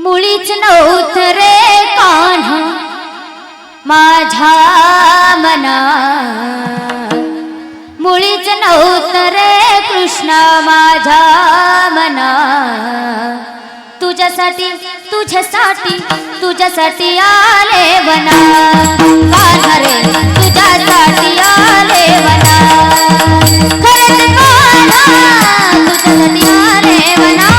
मुळीच नव्हतं रे कान्हा माझ्या मना, मुळीच नव्हतं रे कृष्णा माझ्या मना। तुझ्यासाठी तुझ्यासाठी तुझ्यासाठी आले वना, कान्हा रे तुझ्यासाठी आले वना। खरंच कान्हा तुझ्यासाठी आले वना।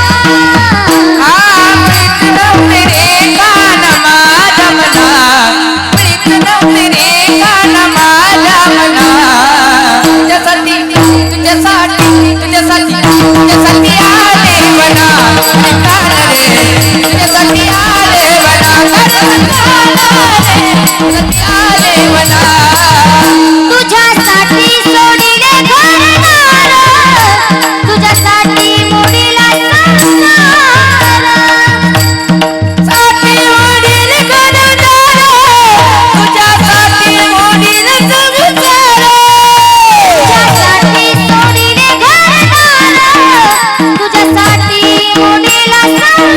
तुझ्यासाठी सोडिले घरदार, तुझ्यासाठी मोडीला संसार, साठी मोडील घरदार, तुझ्यासाठी मोडील संसार, तुझ्यासाठी सोडिले घरदार, तुझ्यासाठी मोडीला संसार।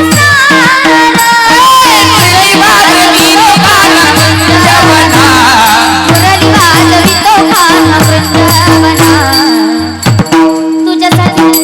तुझ्यासाठी आले